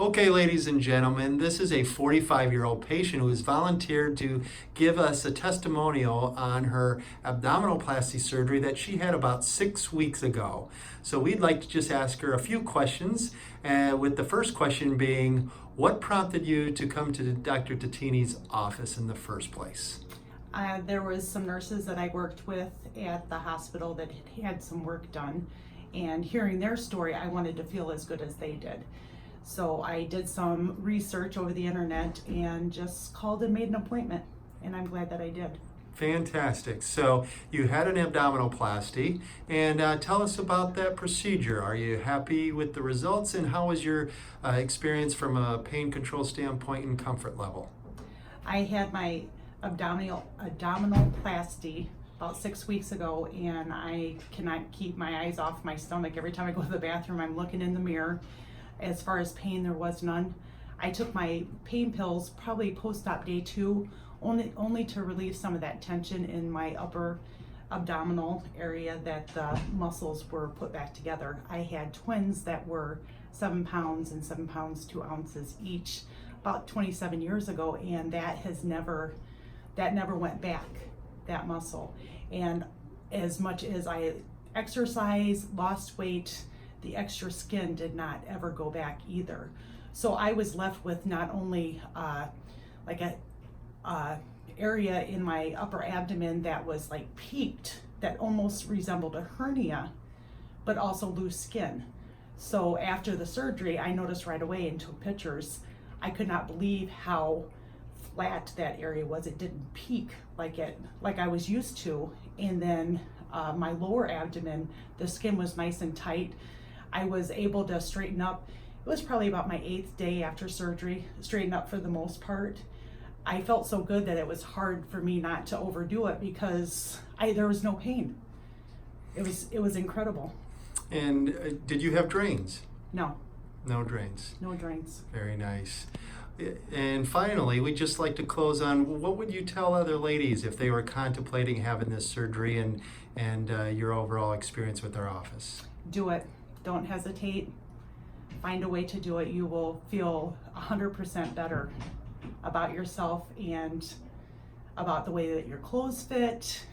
Okay, ladies and gentlemen, this is a 45-year-old patient who has volunteered to give us a testimonial on her abdominoplasty surgery that she had about 6 weeks ago. So we'd like to just ask her a few questions, with the first question being, what prompted you to come to Dr. Tattini's office in the first place? There was some nurses that I worked with at the hospital that had some work done, and hearing their story, I wanted to feel as good as they did. So I did some research over the internet and just called and made an appointment, and I'm glad that I did. Fantastic. So you had an abdominoplasty, and tell us about that procedure. Are you happy with the results, and how was your experience from a pain control standpoint and comfort level? I had my abdominoplasty about 6 weeks ago, and I cannot keep my eyes off my stomach. Every time I go to the bathroom, I'm looking in the mirror. As far as pain, there was none. I took my pain pills probably post-op day 2, only to relieve some of that tension in my upper abdominal area that the muscles were put back together. I had twins that were 7 pounds and 7 pounds 2 ounces each about 27 years ago, and that never went back, that muscle. And as much as I exercised, lost weight, the extra skin did not ever go back either. So I was left with not only like a area in my upper abdomen that was like peaked, that almost resembled a hernia, but also loose skin. So after the surgery, I noticed right away and took pictures. I could not believe how flat that area was. It didn't peak like I was used to. And then my lower abdomen, the skin was nice and tight. I was able to straighten up. It was probably about my 8th day after surgery, straighten up for the most part. I felt so good that it was hard for me not to overdo it because there was no pain. It was incredible. And did you have drains? No. No drains. No drains. Very nice. And finally, we'd just like to close on, what would you tell other ladies if they were contemplating having this surgery, and your overall experience with our office? Do it. Don't hesitate. Find a way to do it. You will feel 100% better about yourself and about the way that your clothes fit.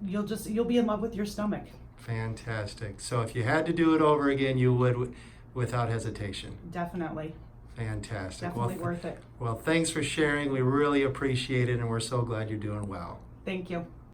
You'll be in love with your stomach. Fantastic. So if you had to do it over again, you would without hesitation. Definitely. Fantastic. Definitely worth it. Well, thanks for sharing. We really appreciate it, and we're so glad you're doing well. Thank you.